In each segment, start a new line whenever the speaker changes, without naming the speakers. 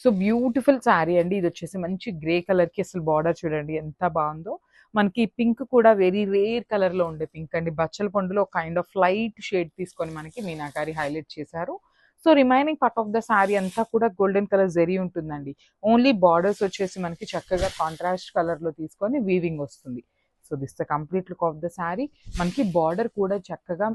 So beautiful sari అండి. ఇది వచ్చేసి మంచి గ్రే కలర్ కి అసలు బార్డర్ చూడండి ఎంత బాగుందో. మనకి పింక్ కూడా వెరీ రేర్ కలర్ లో ఉండే పింక్ అండి. బచ్చల పండులో కైండ్ ఆఫ్ లైట్ షేడ్ తీసుకొని మనకి మీనాకారి హైలైట్ చేశారు. So remaining part of the sari అంతా కూడా గోల్డెన్ కలర్ జరీ ఉంటుందండి. ఓన్లీ బార్డర్స్ వచ్చేసి మనకి చక్కగా కాంట్రాస్ట్ కలర్ లో తీసుకొని వీవింగ్ వస్తుంది. So this the complete look of the sari. మనకి బార్డర్ కూడా చక్కగా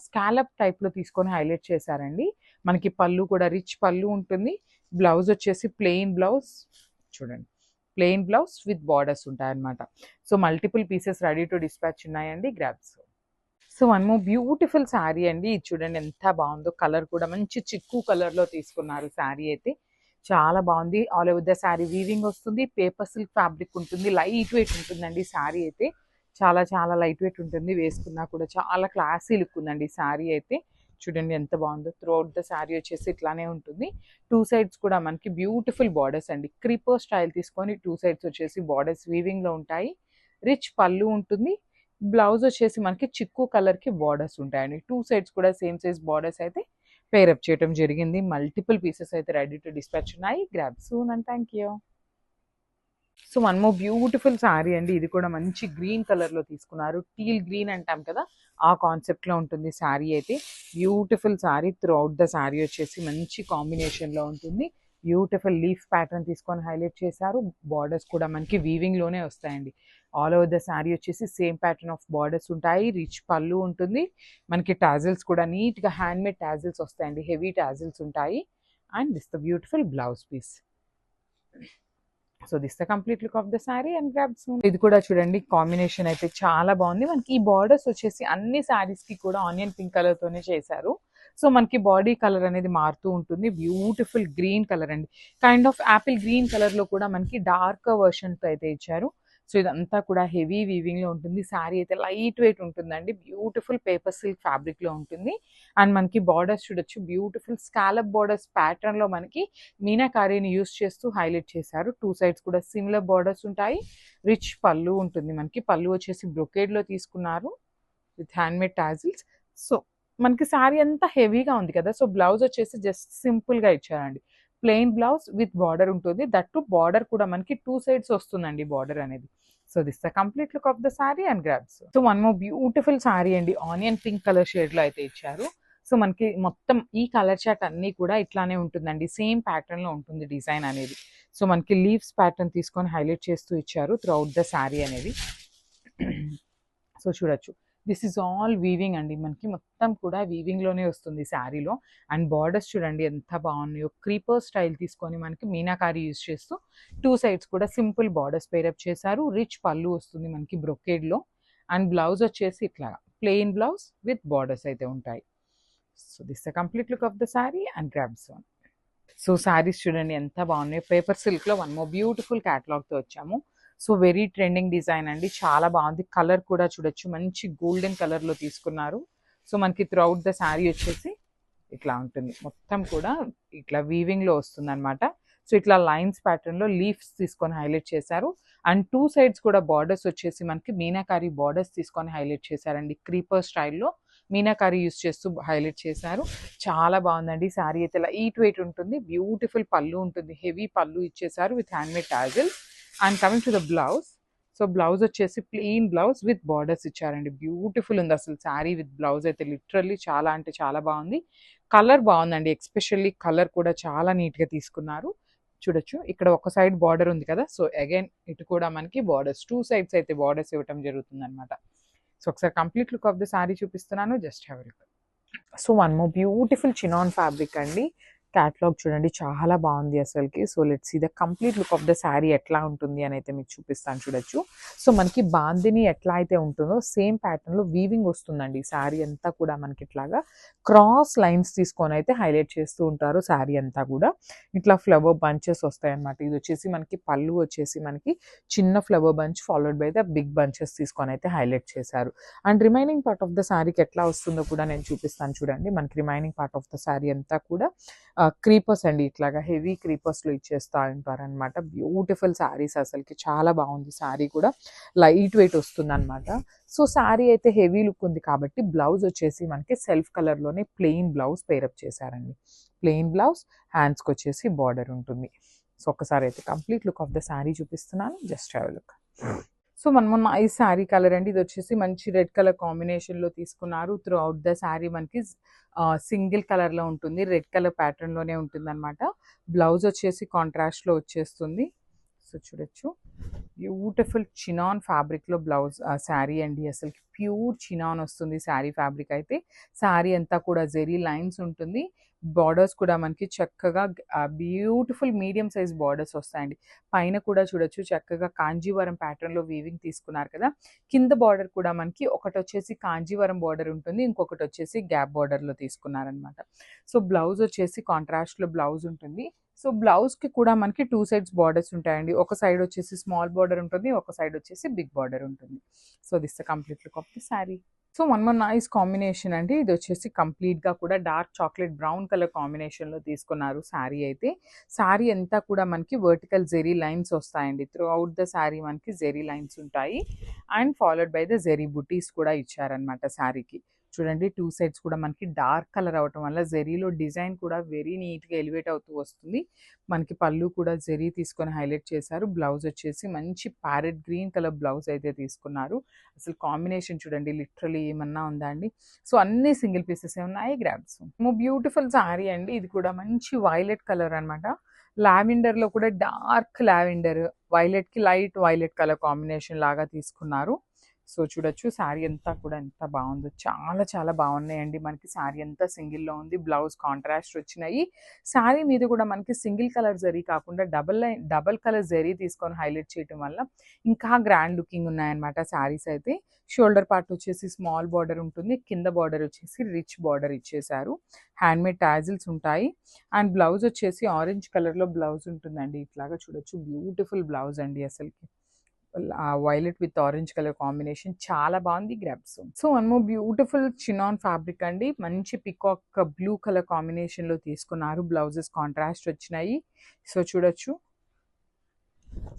స్కాలప్ టైప్ లో తీసుకొని హైలైట్ చేశారండి. మనకి పళ్ళు కూడా రిచ్ పళ్ళు ఉంటుంది. బ్లౌజ్ వచ్చేసి ప్లెయిన్ బ్లౌజ్ చూడండి, ప్లెయిన్ బ్లౌజ్ విత్ బార్డర్స్ ఉంటాయి అన్నమాట. So multiple pieces ready to dispatch ఉన్నాయండి, grabs. So one more beautiful sari అండి. ఇది చూడండి ఎంత బాగుందో. కలర్ కూడా మంచి చిక్కు కలర్ లో తీసుకున్నారు. శారీ అయితే చాలా బాగుంది. All over the sari weaving వస్తుంది. పేపర్ సిల్క్ ఫ్యాబ్రిక్ ఉంటుంది. లైట్ వెయిట్ ఉంటుందండి శారీ అయితే. చాలా చాలా లైట్ వెయిట్ ఉంటుంది. వేసుకున్నా కూడా చాలా క్లాసీ లుక్ ఉందండి శారీ అయితే. చూడండి ఎంత బాగుందో. త్రూ అవుట్ ద శారీ వచ్చేసి ఇట్లానే ఉంటుంది. టూ సైడ్స్ కూడా మనకి బ్యూటిఫుల్ బార్డర్స్ అండి. క్రీపర్ స్టైల్ తీసుకొని టూ సైడ్స్ వచ్చేసి బార్డర్స్ వీవింగ్ లో ఉంటాయి. రిచ్ పళ్ళు ఉంటుంది. బ్లౌజ్ వచ్చేసి మనకి చిక్కు కలర్ కి బార్డర్స్ ఉంటాయండి. టూ సైడ్స్ కూడా సేమ్ సైజ్ బార్డర్స్ అయితే పేరప్ చేయడం జరిగింది. మల్టిపుల్ పీసెస్ అయితే రెడీ టు డిస్పాచ్ ఉన్నాయి. Grab soon and thank you. So one more beautiful sari అండి. ఇది కూడా మంచి గ్రీన్ కలర్ లో తీసుకున్నారు. టీల్ గ్రీన్ అంటాం కదా, ఆ కాన్సెప్ట్ లో ఉంటుంది శారీ అయితే. Beautiful sari. Through out the sari వచ్చేసి మంచి కాంబినేషన్ లో ఉంటుంది. బ్యూటిఫుల్ లీఫ్ ప్యాటర్న్ తీసుకొని హైలైట్ చేశారు. బార్డర్స్ కూడా మనకి వీవింగ్ లోనే వస్తాయండి. ఆల్ ఓవర్ ద శారీ వచ్చేసి సేమ్ ప్యాటర్న్ ఆఫ్ బార్డర్స్ ఉంటాయి. రిచ్ పళ్ళు ఉంటుంది. మనకి టాజిల్స్ కూడా నీట్ గా హ్యాండ్ మేడ్ టాజిల్స్ వస్తాయండి. హెవీ టాజిల్స్ ఉంటాయి. And this the beautiful blouse piece. So this the complete look of the sari and grab soon. ఇది కూడా చూడండి కాంబినేషన్ అయితే చాలా బాగుంది. మనకి ఈ బార్డర్స్ వచ్చేసి అన్ని శారీస్ కి కూడా ఆనియన్ పింక్ కలర్ తోనే చేశారు. సో మనకి బాడీ కలర్ అనేది మారుతూ ఉంటుంది. బ్యూటిఫుల్ గ్రీన్ కలర్ అండి. Kind of Apple green colour లో కూడా మనకి డార్క్ వర్షన్ తో అయితే ఇచ్చారు. సో ఇదంతా కూడా హెవీ వీవింగ్ లో ఉంటుంది. శారీ అయితే లైట్ వెయిట్ ఉంటుందండి. బ్యూటిఫుల్ పేపర్ సిల్క్ ఫ్యాబ్రిక్ లో ఉంటుంది. అండ్ మనకి బార్డర్స్ చూడొచ్చు. బ్యూటిఫుల్ స్కాలప్ బార్డర్స్ ప్యాటర్న్ లో మనకి మీనాకారీని యూస్ చేస్తూ హైలైట్ చేశారు. టూ సైడ్స్ కూడా సిమిలర్ బార్డర్స్ ఉంటాయి. రిచ్ పళ్ళు ఉంటుంది. మనకి పళ్ళు వచ్చేసి బ్రొకేడ్ లో తీసుకున్నారు with hand made tassels. So మనకి శారీ అంతా హెవీగా ఉంది కదా, సో బ్లౌజ్ వచ్చేసి జస్ట్ సింపుల్ గా ఇచ్చారండి. ప్లెయిన్ బ్లౌజ్ విత్ బార్డర్ ఉంటుంది. దట్ టు బార్డర్ కూడా మనకి టూ సైడ్స్ వస్తుందండి బార్డర్ అనేది. So this the complete look of the sari and grabs. So one more beautiful sari అండి. ఆనియన్ పింక్ కలర్ షేడ్ లో అయితే ఇచ్చారు. సో మనకి మొత్తం ఈ కలర్ చార్ట్ అన్ని కూడా ఇట్లానే ఉంటుందండి. సేమ్ ప్యాటర్న్ లో ఉంటుంది డిజైన్ అనేది. సో మనకి లీవ్స్ ప్యాటర్న్ తీసుకొని హైలైట్ చేస్తూ ఇచ్చారు త్రూ అవుట్ ద శారీ అనేది. సో చూడొచ్చు, దిస్ ఈజ్ ఆల్ వీవింగ్ అండి. మనకి మొత్తం కూడా వీవింగ్ లోనే వస్తుంది శారీలో. అండ్ బార్డర్స్ చూడండి ఎంత బాగున్నాయో. క్రీపర్ స్టైల్ తీసుకొని మనకి మీనాకారి యూజ్ చేస్తూ టూ సైడ్స్ కూడా సింపుల్ బార్డర్స్ పేరప్ చేశారు. రిచ్ పళ్ళు వస్తుంది మనకి బ్రొకేడ్ లో. అండ్ బ్లౌజ్ వచ్చేసి ఇట్లా ప్లెయిన్ బ్లౌజ్ విత్ బార్డర్స్ అయితే ఉంటాయి. So this the complete look of the sari and grabs one. So saris చూడండి ఎంత బాగున్నాయి. పేపర్ సిల్క్ లో వన్ మోర్ బ్యూటిఫుల్ క్యాటలాగ్ తో వచ్చాము. సో వెరీ ట్రెండింగ్ డిజైన్ అండి. చాలా బాగుంది. కలర్ కూడా చూడొచ్చు, మంచి గోల్డెన్ కలర్ లో తీసుకున్నారు. సో మనకి త్రూ అవుట్ ద శారీ వచ్చేసి ఇట్లా ఉంటుంది. మొత్తం కూడా ఇట్లా వీవింగ్ లో వస్తుంది అనమాట. సో ఇట్లా లైన్స్ ప్యాటర్న్ లో లీఫ్స్ తీసుకొని హైలైట్ చేశారు. అండ్ టూ సైడ్స్ కూడా బార్డర్స్ వచ్చేసి మనకి మీనాకారి బార్డర్స్ తీసుకొని హైలైట్ చేశారండి. క్రీపర్ స్టైల్లో మీనాకారి యూస్ చేస్తూ హైలైట్ చేశారు. చాలా బాగుందండి. శారీ అయితే లైట్ వెయిట్ ఉంటుంది. బ్యూటిఫుల్ పళ్ళు ఉంటుంది. హెవీ పళ్ళు ఇచ్చేసారు with hand made tassels. And coming to the blouse. So blouse వచ్చేసి ప్లెయిన్ బ్లౌజ్ విత్ బార్డర్స్ ఇచ్చారండి. బ్యూటిఫుల్ ఉంది అసలు శారీ విత్ బ్లౌజ్ అయితే. లిటరల్లీ చాలా అంటే చాలా బాగుంది. కలర్ బాగుందండి. ఎక్స్పెషల్లీ కలర్ కూడా చాలా నీట్ గా తీసుకున్నారు. చూడొచ్చు, ఇక్కడ ఒక సైడ్ బార్డర్ ఉంది కదా, సో అగైన్ ఇటు కూడా మనకి బార్డర్స్ టూ సైడ్స్ అయితే బార్డర్స్ ఇవ్వటం జరుగుతుంది అనమాట. సో ఒకసారి complete look of the sari చూపిస్తున్నాను, just have a look. So one more beautiful chinon fabric అండి. క్యాటలాగ్ చూడండి చాలా బాగుంది అసలుకి. So let's see the complete look of the sari ఎట్లా ఉంటుంది అని అయితే మీకు చూపిస్తాను. చూడొచ్చు, సో మనకి బాందిని ఎట్లా అయితే ఉంటుందో సేమ్ ప్యాటర్న్ లో వీవింగ్ వస్తుందండి. శారీ అంతా కూడా మనకి ఇట్లాగా క్రాస్ లైన్స్ తీసుకొని అయితే హైలైట్ చేస్తూ ఉంటారు. శారీ అంతా కూడా ఇట్లా ఫ్లవర్ బంచెస్ వస్తాయి అనమాట. ఇది వచ్చేసి మనకి పళ్ళు వచ్చేసి మనకి చిన్న flower bunch followed by the big bunches తీసుకొని అయితే హైలైట్ చేశారు. And remaining part of the శారీకి ఎట్లా వస్తుందో కూడా నేను చూపిస్తాను. చూడండి, మనకి remaining part of the sari అంతా కూడా క్రీపర్స్ అండి. ఇట్లాగా హెవీ క్రీపర్స్ లో ఇచ్చేస్తా ఉంటారు అనమాట. బ్యూటిఫుల్ శారీస్ అసలుకి. చాలా బాగుంది శారీ కూడా. లైట్ వెయిట్ వస్తుంది అనమాట. సో శారీ అయితే హెవీ లుక్ ఉంది కాబట్టి బ్లౌజ్ వచ్చేసి మనకి సెల్ఫ్ కలర్ లోనే ప్లెయిన్ బ్లౌజ్ పేరప్ చేశారండి. ప్లెయిన్ బ్లౌజ్, హ్యాండ్స్కి వచ్చేసి బార్డర్ ఉంటుంది. సో ఒక్కసారి అయితే complete look of the sari చూపిస్తున్నాను, just have a look. So మనము నైస్ శారీ కలర్ అండి, ఇది వచ్చేసి మంచి రెడ్ కలర్ కాంబినేషన్లో తీసుకున్నారు. త్రూ అవుట్ ద శారీ మనకి సింగిల్ కలర్లో ఉంటుంది, రెడ్ కలర్ ప్యాటర్న్లోనే ఉంటుంది అనమాట. బ్లౌజ్ వచ్చేసి కాంట్రాస్ట్లో వచ్చేస్తుంది. సో చూడొచ్చు, బ్యూటిఫుల్ చినాన్ ఫ్యాబ్రిక్లో బ్లౌజ్ శారీ అండి. అసలు ప్యూర్ చినాన్ వస్తుంది శారీ ఫ్యాబ్రిక్ అయితే. శారీ అంతా కూడా జెరీ లైన్స్ ఉంటుంది. బార్డర్స్ కూడా మనకి చక్కగా బ్యూటిఫుల్ మీడియం సైజ్ బార్డర్స్ వస్తాయండి. పైన కూడా చూడొచ్చు చక్కగా కాంజీవరం ప్యాటర్న్లో వీవింగ్ తీసుకున్నారు కదా. కింద బార్డర్ కూడా మనకి ఒకటి వచ్చేసి కాంజీవరం బార్డర్ ఉంటుంది, ఇంకొకటి వచ్చేసి గ్యాప్ బార్డర్లో తీసుకున్నారనమాట. సో బ్లౌజ్ వచ్చేసి కాంట్రాస్ట్లో బ్లౌజ్ ఉంటుంది. సో బ్లౌజ్కి కూడా మనకి 2 సైడ్స్ బార్డర్స్ ఉంటాయండి. ఒక సైడ్ వచ్చేసి స్మాల్ బార్డర్ ఉంటుంది, ఒక సైడ్ వచ్చేసి బిగ్ బార్డర్ ఉంటుంది. So this the complete look of the sari. So one more nice combination అండి, ఇది వచ్చేసి కంప్లీట్గా కూడా డార్క్ చాక్లెట్ బ్రౌన్ కలర్ కాంబినేషన్లో తీసుకున్నారు శారీ అయితే. శారీ అంతా కూడా మనకి వర్టికల్ జెరీ లైన్స్ వస్తాయండి. త్రూ అవుట్ ద శారీ మనకి జెరీ లైన్స్ ఉంటాయి and followed by the zari butis కూడా ఇచ్చారనమాట శారీకి. చూడండి 2 సైడ్స్ కూడా మనకి డార్క్ కలర్ అవటం వల్ల జెరీలో డిజైన్ కూడా వెరీ నీట్గా ఎలివేట్ అవుతూ వస్తుంది. మనకి పళ్ళు కూడా జెరీ తీసుకొని హైలైట్ చేశారు. బ్లౌజ్ వచ్చేసి మంచి ప్యారెట్ గ్రీన్ కలర్ బ్లౌజ్ అయితే తీసుకున్నారు. అసలు కాంబినేషన్ చూడండి, లిటరలీ ఏమన్నా ఉందా అండి. సో అన్ని సింగిల్ పీసెస్ ఉన్నాయి, గ్రాబ్స్. బ్యూటిఫుల్ శారీ అండి, ఇది కూడా మంచి వైలెట్ కలర్ అనమాట. లావెండర్లో కూడా డార్క్ లావెండర్, వైలెట్కి లైట్ వైలెట్ కలర్ కాంబినేషన్ లాగా తీసుకున్నారు. సో చూడొచ్చు శారీ అంతా కూడా ఎంత బాగుందో, చాలా చాలా బాగున్నాయండి. మనకి శారీ అంతా సింగిల్లో ఉంది, బ్లౌజ్ కాంట్రాస్ట్ వచ్చినాయి. శారీ మీద కూడా మనకి సింగిల్ కలర్ జరీ కాకుండా డబల్ కలర్ జరీ తీసుకొని హైలైట్ చేయడం వల్ల ఇంకా గ్రాండ్ లుకింగ్ ఉన్నాయన్నమాట శారీస్ అయితే. షోల్డర్ పార్ట్ వచ్చేసి స్మాల్ బార్డర్ ఉంటుంది, కింద బార్డర్ వచ్చేసి రిచ్ బార్డర్ ఇచ్చేసారు. హ్యాండ్మేడ్ టాజిల్స్ ఉంటాయి అండ్ బ్లౌజ్ వచ్చేసి ఆరెంజ్ కలర్లో బ్లౌజ్ ఉంటుందండి. ఇట్లాగా చూడొచ్చు, బ్యూటిఫుల్ బ్లౌజ్ అండి అసలుకి. Violet with orange colour combination చాలా బాగుంది, grabs. So one more beautiful chinon fabric అండి, మంచి పికాక్ బ్లూ కలర్ కాంబినేషన్లో తీసుకున్నారు. బ్లౌజెస్ కాంట్రాస్ట్ వచ్చినాయి. సో చూడొచ్చు,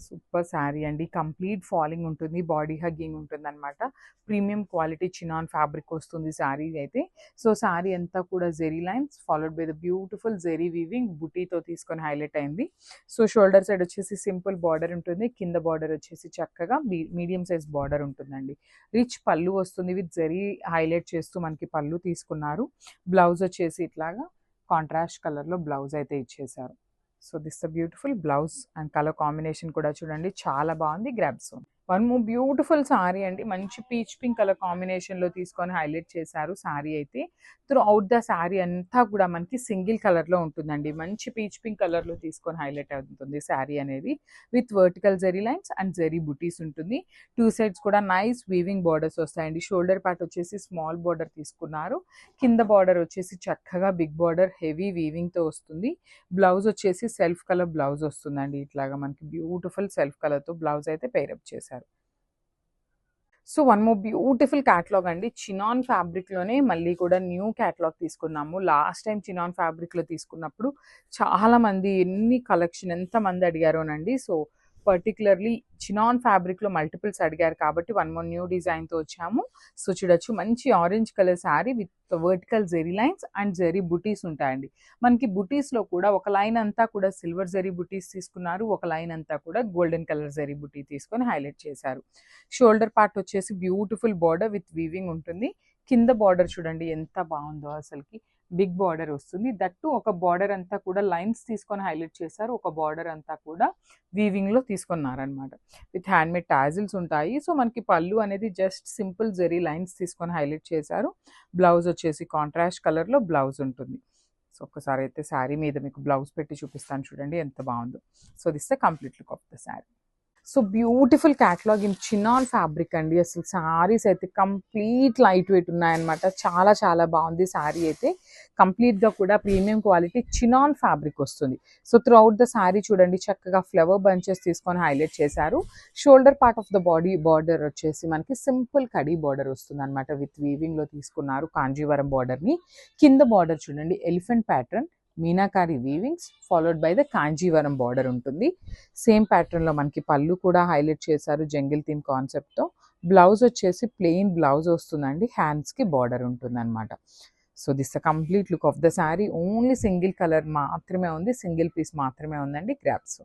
సూపర్ శారీ అండి. కంప్లీట్ ఫాలింగ్ ఉంటుంది, బాడీ హగ్గింగ్ ఉంటుంది అనమాట. ప్రీమియం క్వాలిటీ చినాన్ ఫ్యాబ్రిక్ వస్తుంది శారీ అయితే. సో శారీ అంతా కూడా zari lines followed by the beautiful zari weaving బుటీతో తీసుకొని హైలైట్ అయింది. సో షోల్డర్ సైడ్ వచ్చేసి సింపుల్ బార్డర్ ఉంటుంది, కింద బార్డర్ వచ్చేసి చక్కగా మీడియం సైజ్ బార్డర్ ఉంటుందండి. రిచ్ పళ్ళు వస్తుంది, విత్ జెరీ హైలైట్ చేస్తూ మనకి పళ్ళు తీసుకున్నారు. బ్లౌజ్ వచ్చేసి ఇట్లాగా కాంట్రాస్ట్ కలర్లో బ్లౌజ్ అయితే ఇచ్చేసారు. So this the beautiful blouse and colour combination కూడా చూడండి, చాలా బాగుంది, grabs. One more beautiful sari అండి, మంచి పీచ్ పింక్ కలర్ కాంబినేషన్లో తీసుకొని హైలైట్ చేశారు శారీ అయితే. త్రూ అవుట్ ద శారీ అంతా కూడా మనకి సింగిల్ కలర్లో ఉంటుందండి. మంచి పీచ్ పింక్ కలర్లో తీసుకొని హైలైట్ అవుతుంది శారీ అనేది, with vertical zari lines and zari butis ఉంటుంది. 2 సైడ్స్ కూడా నైస్ వీవింగ్ బార్డర్స్ వస్తాయండి. షోల్డర్ పార్ట్ వచ్చేసి స్మాల్ బార్డర్ తీసుకున్నారు, కింద బార్డర్ వచ్చేసి చక్కగా బిగ్ బార్డర్ హెవీ వీవింగ్తో వస్తుంది. బ్లౌజ్ వచ్చేసి సెల్ఫ్ కలర్ బ్లౌజ్ వస్తుందండి. ఇట్లాగా మనకి బ్యూటిఫుల్ సెల్ఫ్ కలర్తో బ్లౌజ్ అయితే పేరప్ చేశారు. So one more beautiful catalogue అండి, చినాన్ ఫ్యాబ్రిక్లోనే మళ్ళీ కూడా న్యూ క్యాటలాగ్ తీసుకున్నాము. లాస్ట్ టైం చినాన్ ఫ్యాబ్రిక్లో తీసుకున్నప్పుడు చాలామంది ఎన్ని కలెక్షన్ ఎంతమంది అడిగారోనండి. సో పర్టికులర్లీ చినాన్ ఫ్యాబ్రిక్లో మల్టిపుల్స్ అడిగారు కాబట్టి వన్ మోర్ న్యూ డిజైన్తో వచ్చాము. సో చూడొచ్చు, మంచి orange colour sari with vertical zari lines and zari butis ఉంటాయండి. మనకి బుటీస్లో కూడా ఒక లైన్ అంతా కూడా సిల్వర్ జెరీ బుటీస్ తీసుకున్నారు, ఒక లైన్ అంతా కూడా గోల్డెన్ కలర్ జెరీ బుటీ తీసుకొని హైలైట్ చేశారు. షోల్డర్ పార్ట్ వచ్చేసి బ్యూటిఫుల్ బార్డర్ విత్ వీవింగ్ ఉంటుంది. కింద బార్డర్ చూడండి ఎంత బాగుందో, అసలుకి బిగ్ బార్డర్ వస్తుంది. దట్టు ఒక బార్డర్ అంతా కూడా లైన్స్ తీసుకొని హైలైట్ చేశారు, ఒక బార్డర్ అంతా కూడా వీవింగ్లో తీసుకున్నారనమాట. విత్ హ్యాండ్మేడ్ టాజిల్స్ ఉంటాయి. సో మనకి పళ్ళు అనేది జస్ట్ సింపుల్ జెరీ లైన్స్ తీసుకొని హైలైట్ చేశారు. బ్లౌజ్ వచ్చేసి కాంట్రాస్ట్ కలర్లో బ్లౌజ్ ఉంటుంది. సో ఒక్కసారి అయితే శారీ మీద మీకు బ్లౌజ్ పెట్టి చూపిస్తాను, చూడండి ఎంత బాగుందో. So this the complete look of the sari. So beautiful catalogue in chinon fabric అండి. అసలు శారీస్ అయితే కంప్లీట్ లైట్ వెయిట్ ఉన్నాయన్నమాట. చాలా చాలా బాగుంది శారీ అయితే. కంప్లీట్గా కూడా ప్రీమియం క్వాలిటీ చినాన్ ఫ్యాబ్రిక్ వస్తుంది. So through out the sari చూడండి, చక్కగా ఫ్లవర్ బంచెస్ తీసుకొని హైలైట్ చేశారు. Shoulder part of the body border వచ్చేసి మనకి సింపుల్ కడీ బార్డర్ వస్తుంది అనమాట. విత్ వీవింగ్లో తీసుకున్నారు కాంజీవరం బార్డర్ని. కింద బార్డర్ చూడండి, elephant pattern meenakari weavings followed by the Kanjeevaram border ఉంటుంది. సేమ్ ప్యాటర్న్లో మనకి పళ్ళు కూడా హైలైట్ చేశారు జంగిల్ థీమ్ కాన్సెప్ట్తో. బ్లౌజ్ వచ్చేసి ప్లెయిన్ బ్లౌజ్ వస్తుందండి, హ్యాండ్స్కి బార్డర్ ఉంటుంది అనమాట. So this the complete look of the sari. Only single colour మాత్రమే ఉంది, సింగిల్ పీస్ మాత్రమే ఉందండి. గ్రాప్స్.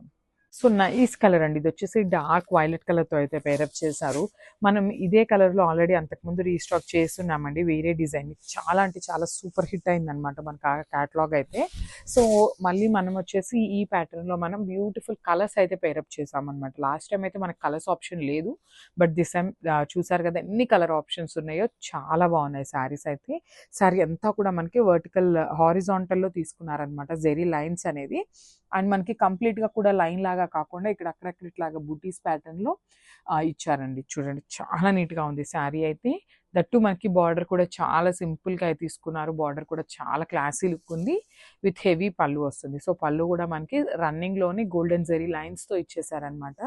సో నైస్ కలర్ అండి. ఇది వచ్చేసి డార్క్ వైలెట్ కలర్తో అయితే పేరప్ చేశారు. మనం ఇదే కలర్లో ఆల్రెడీ అంతకుముందు రీస్టాక్ చేస్తున్నామండి, వేరే డిజైన్. చాలా అంటే చాలా సూపర్ హిట్ అయిందనమాట మనకు ఆ క్యాటలాగ్ అయితే. సో మళ్ళీ మనం వచ్చేసి ఈ ప్యాటర్న్లో మనం బ్యూటిఫుల్ కలర్స్ అయితే పేరప్ చేసామన్నమాట. లాస్ట్ టైం అయితే మనకు కలర్స్ ఆప్షన్ లేదు, బట్ దిస్ టైం చూసారు కదా ఎన్ని కలర్ ఆప్షన్స్ ఉన్నాయో. చాలా బాగున్నాయి శారీస్ అయితే. శారీ అంతా కూడా మనకి వర్టికల్ హారిజాంటల్లో తీసుకున్నారనమాట జెరీ లైన్స్ అనేది. అండ్ మనకి కంప్లీట్గా కూడా లైన్ లాగా కాకుండా ఇక్కడ అక్కడక్కడ ఇట్లాగా బుటీస్ ప్యాటర్న్లో ఇచ్చారండి. చూడండి చాలా నీట్గా ఉంది శారీ అయితే. దట్టు మనకి బార్డర్ కూడా చాలా సింపుల్గా అయితే తీసుకున్నారు. బార్డర్ కూడా చాలా క్లాసీ లుక్ ఉంది, విత్ హెవీ పళ్ళు వస్తుంది. సో పళ్ళు కూడా మనకి రన్నింగ్లోనే గోల్డెన్ జెరీ లైన్స్తో ఇచ్చేసారనమాట.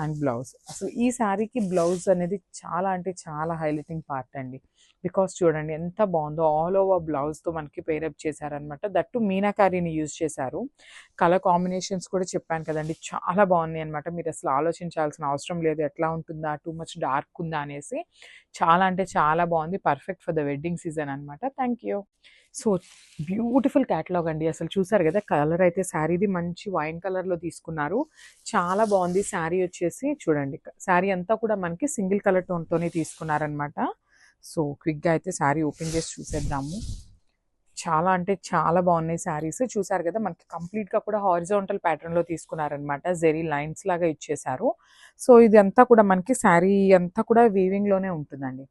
అండ్ బ్లౌజ్, అసలు ఈ శారీకి బ్లౌజ్ అనేది చాలా అంటే చాలా హైలైటింగ్ పార్ట్ అండి. బికాస్ చూడండి ఎంత బాగుందో, ఆల్ ఓవర్ బ్లౌజ్తో మనకి పేరప్ చేశారనమాట. దట్టు మీనాకారీని యూజ్ చేశారు. కలర్ కాంబినేషన్స్ కూడా చెప్పాను కదండి, చాలా బాగున్నాయి అనమాట. మీరు అసలు ఆలోచించాల్సిన అవసరం లేదు ఎట్లా ఉంటుందా, టూ మచ్ డార్క్ ఉందా అనేసి. చాలా అంటే చాలా బాగుంది, perfect for the wedding season అనమాట. Thank you. So beautiful catalogue అండి. అసలు చూసారు కదా కలర్ అయితే శారీది మంచి వైన్ కలర్లో తీసుకున్నారు. చాలా బాగుంది శారీ వచ్చేసి. చూడండి శారీ అంతా కూడా మనకి సింగిల్ కలర్ టోన్తోనే తీసుకున్నారనమాట. సో క్విక్గా అయితే శారీ ఓపెన్ చేసి చూసేద్దాము. చాలా అంటే చాలా బాగున్నాయి శారీస్. చూసారు కదా మనకి కంప్లీట్గా కూడా హారిజాంటల్ ప్యాటర్న్లో తీసుకున్నారనమాట. జెరీ లైన్స్ లాగా ఇచ్చేసారు. సో ఇది అంతా కూడా మనకి శారీ అంతా కూడా వీవింగ్లోనే ఉంటుందండి.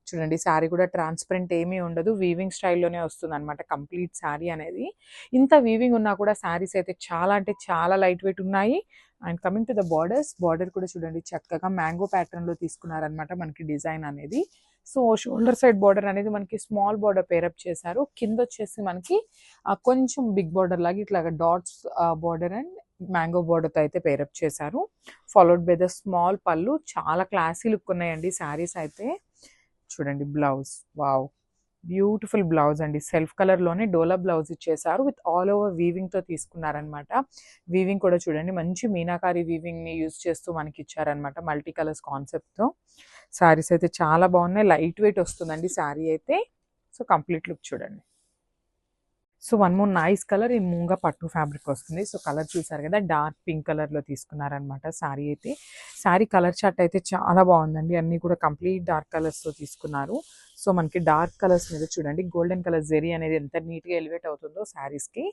చూడండి శారీ కూడా ట్రాన్స్పరెంట్ ఏమీ ఉండదు, వీవింగ్ స్టైల్లోనే వస్తుంది అనమాట కంప్లీట్ శారీ అనేది. ఇంత వీవింగ్ ఉన్నా కూడా శారీస్ అయితే చాలా అంటే చాలా లైట్ వెయిట్ ఉన్నాయి. And coming to the borders, border కూడా చూడండి చక్కగా మ్యాంగో ప్యాటర్న్లో తీసుకున్నారనమాట మనకి డిజైన్ అనేది. సో షోల్డర్ సైడ్ బార్డర్ అనేది మనకి స్మాల్ బార్డర్ పేరప్ చేశారు. కింద వచ్చేసి మనకి కొంచెం బిగ్ బార్డర్ లాగా ఇట్లాగా డాట్స్ బార్డర్ అండ్ మ్యాంగో బార్డర్తో అయితే పేరప్ చేశారు. ఫాలోడ్ బై ద స్మాల్ పళ్ళు. చాలా క్లాసీ లుక్ ఉన్నాయండి శారీస్ అయితే. చూడండి బ్లౌజ్, వావ్ బ్యూటిఫుల్ బ్లౌజ్ అండి. సెల్ఫ్ కలర్లోనే డోలా బ్లౌజ్ ఇచ్చేసారు, విత్ ఆల్ ఓవర్ వీవింగ్తో తీసుకున్నారనమాట. వీవింగ్ కూడా చూడండి మంచి మీనాకారి వీవింగ్ని యూజ్ చేస్తూ మనకి ఇచ్చారనమాట, మల్టీ కలర్స్ కాన్సెప్ట్తో. శారీస్ అయితే చాలా బాగున్నాయి, లైట్ వెయిట్ వస్తుందండి శారీ అయితే. సో కంప్లీట్ లుక్ చూడండి. So one more nice colour, ఈ మూంగా పట్టు ఫ్యాబ్రిక్ వస్తుంది. సో కలర్ చూసారు కదా డార్క్ పింక్ కలర్లో తీసుకున్నారనమాట శారీ అయితే. శారీ కలర్ చార్ట్ అయితే చాలా బాగుందండి, అన్నీ కూడా కంప్లీట్ డార్క్ కలర్స్తో తీసుకున్నారు. సో మనకి డార్క్ కలర్స్ మీద చూడండి గోల్డెన్ కలర్ జెరీ అనేది ఎంత నీట్గా ఎలివేట్ అవుతుందో శారీస్కి.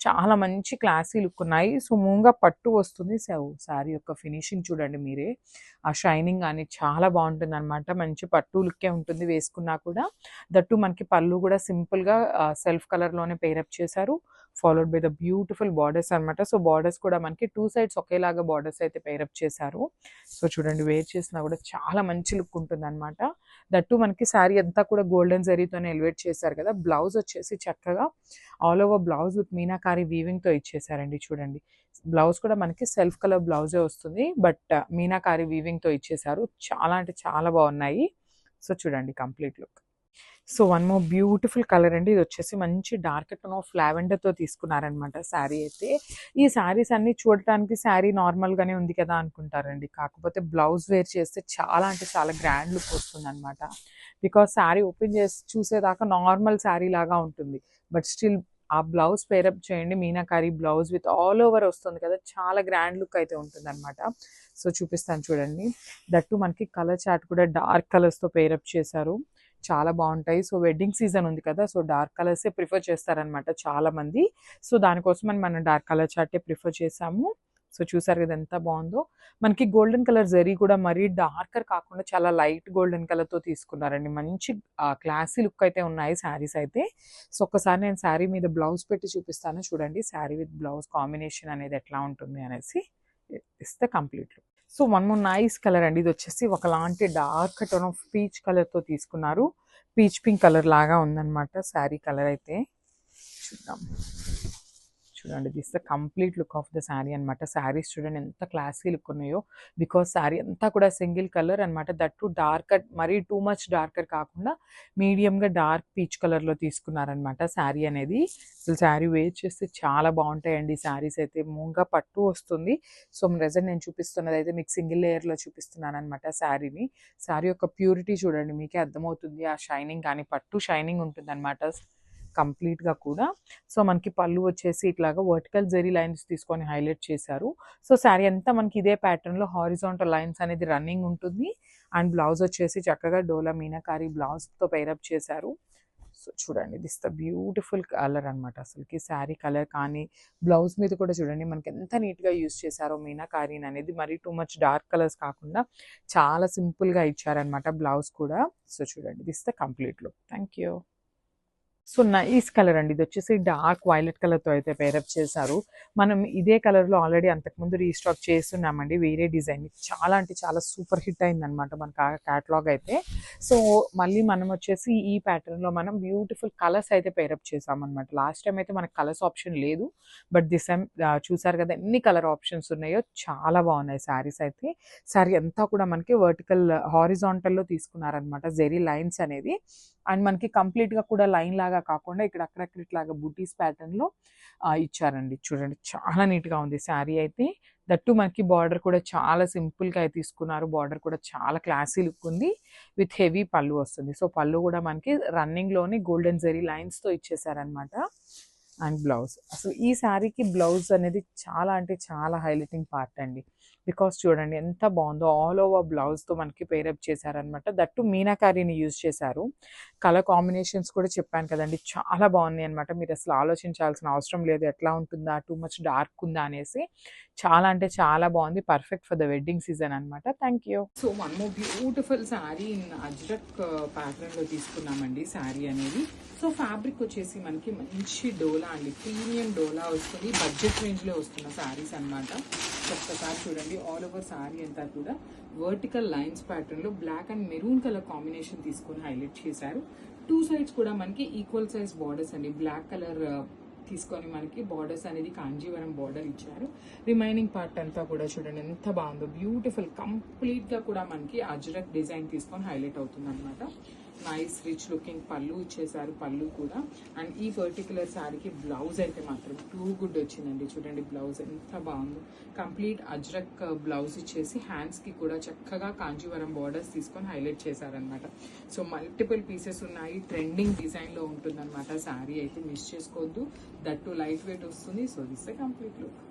చాలా మంచి క్లాసీ లుక్ ఉన్నాయి. సో మూంగా పట్టు వస్తుంది. సో శారీ యొక్క ఫినిషింగ్ చూడండి మీరే, ఆ షైనింగ్ కానీ చాలా బాగుంటుంది అనమాట. మంచి పట్టు లుక్కే ఉంటుంది వేసుకున్నా కూడా. దట్టు మనకి పళ్ళు కూడా సింపుల్గా సెల్ఫ్ కలర్లోనే పేరప్ చేశారు. Followed by the beautiful borders అనమాట. సో బార్డర్స్ కూడా మనకి టూ సైడ్స్ ఒకేలాగా బార్డర్స్ అయితే పేరప్ చేశారు. సో చూడండి వేర్ చేసినా కూడా చాలా మంచి లుక్ ఉంటుంది అనమాట. దట్టు మనకి శారీ అంతా కూడా గోల్డెన్ జరీతోనే ఎలివేట్ చేశారు కదా. బ్లౌజ్ వచ్చేసి చక్కగా all over blouse with meenakari వీవింగ్తో ఇచ్చేసారండి. చూడండి బ్లౌజ్ కూడా మనకి సెల్ఫ్ కలర్ బ్లౌజే వస్తుంది, బట్ మీనాకారి వీవింగ్తో ఇచ్చేసారు. చాలా అంటే చాలా బాగున్నాయి. సో చూడండి complete look. So one more beautiful colour అండి. ఇది వచ్చేసి మంచి డార్క్ టోన్ ఆఫ్ లావెండర్తో తీసుకున్నారనమాట శారీ అయితే. ఈ శారీస్ అన్ని చూడటానికి శారీ నార్మల్గానే ఉంది కదా అనుకుంటారండి, కాకపోతే బ్లౌజ్ వేర్ చేస్తే చాలా అంటే చాలా గ్రాండ్ లుక్ వస్తుంది అనమాట. బికాస్ శారీ ఓపెన్ చేసి చూసేదాకా నార్మల్ శారీ లాగా ఉంటుంది, బట్ స్టిల్ ఆ బ్లౌజ్ పేరప్ చేయండి, meenakari blouse with all over వస్తుంది కదా, చాలా గ్రాండ్ లుక్ అయితే ఉంటుంది అనమాట. సో చూపిస్తాను చూడండి. దట్టు మనకి కలర్ చార్ట్ కూడా డార్క్ కలర్స్తో పేరప్ చేశారు, చాలా బాగుంటాయి. సో వెడ్డింగ్ సీజన్ ఉంది కదా, సో డార్క్ కలర్సే ప్రిఫర్ చేస్తారనమాట చాలా మంది. సో దానికోసమని మనం డార్క్ కలర్ చార్టే ప్రిఫర్ చేసాము. సో చూసారు కదా ఎంత బాగుందో. మనకి గోల్డెన్ కలర్ జరీ కూడా మరీ డార్కర్ కాకుండా చాలా లైట్ గోల్డెన్ కలర్తో తీసుకున్నారండి. మంచి క్లాసీ లుక్ అయితే ఉన్నాయి శారీస్ అయితే. సో ఒక్కసారి నేను శారీ మీద బ్లౌజ్ పెట్టి చూపిస్తాను చూడండి, శారీ విత్ బ్లౌజ్ కాంబినేషన్ అనేది ఎట్లా ఉంటుంది అనేసి. ఇస్తే complete look. So one more nice colour అండి. ఇది వచ్చేసి ఒకలాంటి డార్క్ టోన్ ఆఫ్ పీచ్ కలర్తో తీసుకున్నారు. పీచ్ పింక్ కలర్ లాగా ఉందన్నమాట శారీ కలర్ అయితే. చూద్దాం చూడండి this the complete look of the sari అనమాట. శారీస్ చూడండి ఎంత క్లాసీ లుక్ ఉన్నాయో. బికాస్ శారీ అంతా కూడా సింగిల్ కలర్ అనమాట. దట్ టు డార్కర్, మరీ టూ మచ్ డార్కర్ కాకుండా మీడియంగా డార్క్ పీచ్ కలర్లో తీసుకున్నారనమాట శారీ అనేది. అసలు శారీ వేర్ చేస్తే చాలా బాగుంటాయండి శారీస్ అయితే. మూంగా పట్టు వస్తుంది. సో ప్రెజెంట్ నేను చూపిస్తున్నది అయితే మీకు సింగిల్ లేయర్లో చూపిస్తున్నాను అనమాట శారీని. శారీ యొక్క ప్యూరిటీ చూడండి, మీకే అర్థమవుతుంది. ఆ షైనింగ్ కానీ పట్టు షైనింగ్ ఉంటుంది అనమాట కంప్లీట్గా కూడా. సో మనకి పళ్ళు వచ్చేసి ఇట్లాగా వర్టికల్ జెరీ లైన్స్ తీసుకొని హైలైట్ చేశారు. సో శారీ అంతా మనకి ఇదే ప్యాటర్న్లో హారిజాంటల్ లైన్స్ అనేది రన్నింగ్ ఉంటుంది. అండ్ బ్లౌజ్ వచ్చేసి చక్కగా డోలా మీనాకారి బ్లౌజ్తో పేరప్ చేశారు. సో చూడండి దిస్ ద బ్యూటిఫుల్ కలర్ అనమాట. అసలుకి శారీ కలర్ కానీ బ్లౌజ్ మీద కూడా చూడండి మనకి ఎంత నీట్గా యూస్ చేశారో మీనాకారీని అనేది. మరీ టూ మచ్ డార్క్ కలర్స్ కాకుండా చాలా సింపుల్గా ఇచ్చారనమాట బ్లౌజ్ కూడా. సో చూడండి this the complete look. Thank you. So nice colour అండి. ఇది వచ్చేసి డార్క్ వైలెట్ కలర్తో అయితే పేరప్ చేశారు. మనం ఇదే కలర్లో ఆల్రెడీ అంతకుముందు రీస్టాక్ చేస్తున్నామండి వేరే డిజైన్. చాలా అంటే చాలా సూపర్ హిట్ అయిందనమాట మనకు ఆ క్యాటలాగ్ అయితే. సో మళ్ళీ మనం వచ్చేసి ఈ ప్యాటర్న్లో మనం బ్యూటిఫుల్ కలర్స్ అయితే పేరప్ చేసామన్నమాట. లాస్ట్ టైం అయితే మనకు కలర్స్ ఆప్షన్ లేదు, బట్ దిస్ టైం చూసారు కదా ఎన్ని కలర్ ఆప్షన్స్ ఉన్నాయో. చాలా బాగున్నాయి శారీస్ అయితే. శారీ అంతా కూడా మనకి వర్టికల్ హారిజాంటల్లో తీసుకున్నారనమాట జెరీ లైన్స్ అనేది. అండ్ మనకి కంప్లీట్గా కూడా లైన్ లాగా కాకుండా ఇక్కడ అక్కడక్కడ ఇట్లాగా బుటీస్ ప్యాటర్న్లో ఇచ్చారండి. చూడండి చాలా నీట్గా ఉంది శారీ అయితే. దట్టు మనకి బార్డర్ కూడా చాలా సింపుల్గా అయితే తీసుకున్నారు. బార్డర్ కూడా చాలా క్లాసీ లుక్ ఉంది. విత్ హెవీ పళ్ళు వస్తుంది. సో పళ్ళు కూడా మనకి రన్నింగ్లోని గోల్డెన్ జెరీ లైన్స్తో ఇచ్చేసారనమాట. అండ్ బ్లౌజ్, అసలు ఈ శారీకి బ్లౌజ్ అనేది చాలా అంటే చాలా హైలైటింగ్ పార్ట్ అండి. బికాస్ చూడండి ఎంత బాగుందో. ఆల్ ఓవర్ బ్లౌజ్తో మనకి పేరప్ చేశారనమాట. దట్టు మీనాకారీని యూజ్ చేశారు. కలర్ కాంబినేషన్స్ కూడా చెప్పాను కదండి చాలా బాగున్నాయి అనమాట. మీరు అసలు ఆలోచించాల్సిన అవసరం లేదు ఎట్లా ఉంటుందా, టూ మచ్ డార్క్ ఉందా అనేసి. చాలా అంటే చాలా బాగుంది. Perfect for the wedding season అనమాట. Thank you. So one more beautiful sari in Ajrakh ప్యాటర్న్లో తీసుకున్నామండి శారీ అనేది. సో ఫ్యాబ్రిక్ వచ్చేసి మనకి మంచి డోలా అండి, ప్రీమియం డోలా వస్తుంది. బడ్జెట్ రేంజ్లో వస్తున్న శారీస్ అనమాట. ఒక్కసారి చూడండి ఆల్ ఓవర్ శారీ అంతా కూడా వర్టికల్ లైన్స్ ప్యాటర్న్లో black and maroon colour combination తీసుకొని హైలైట్ చేశారు. టూ సైడ్స్ కూడా మనకి ఈక్వల్ సైజ్ బార్డర్స్ అండి. బ్లాక్ కలర్ తీసుకొని మనకి బార్డర్స్ అనేది కాంజీవరం బార్డర్ ఇచ్చారు. రిమైనింగ్ పార్ట్ అంతా కూడా చూడండి ఎంత బాగుందో. బ్యూటిఫుల్ కంప్లీట్గా కూడా మనకి అజ్రక్ డిజైన్ తీసుకొని హైలైట్ అవుతుంది అనమాట. నైస్ రిచ్ లుకింగ్ పళ్ళు ఇచ్చేసారు. పళ్ళు కూడా. అండ్ ఈ పర్టికులర్ శారీకి బ్లౌజ్ అయితే మాత్రం టూ గుడ్ వచ్చిందండి. చూడండి బ్లౌజ్ ఎంత బాగుందో. కంప్లీట్ అజ్రక్ బ్లౌజ్ ఇచ్చేసి హ్యాండ్స్కి కూడా చక్కగా కాంజీవరం బార్డర్స్ తీసుకొని హైలైట్ చేశారనమాట. సో మల్టిపుల్ పీసెస్ ఉన్నాయి. ట్రెండింగ్ డిజైన్లో ఉంటుందన్నమాట శారీ అయితే. మిస్ చేసుకోవద్దు. దట్ టు లైట్ వెయిట్ వస్తుంది. So this A complete look.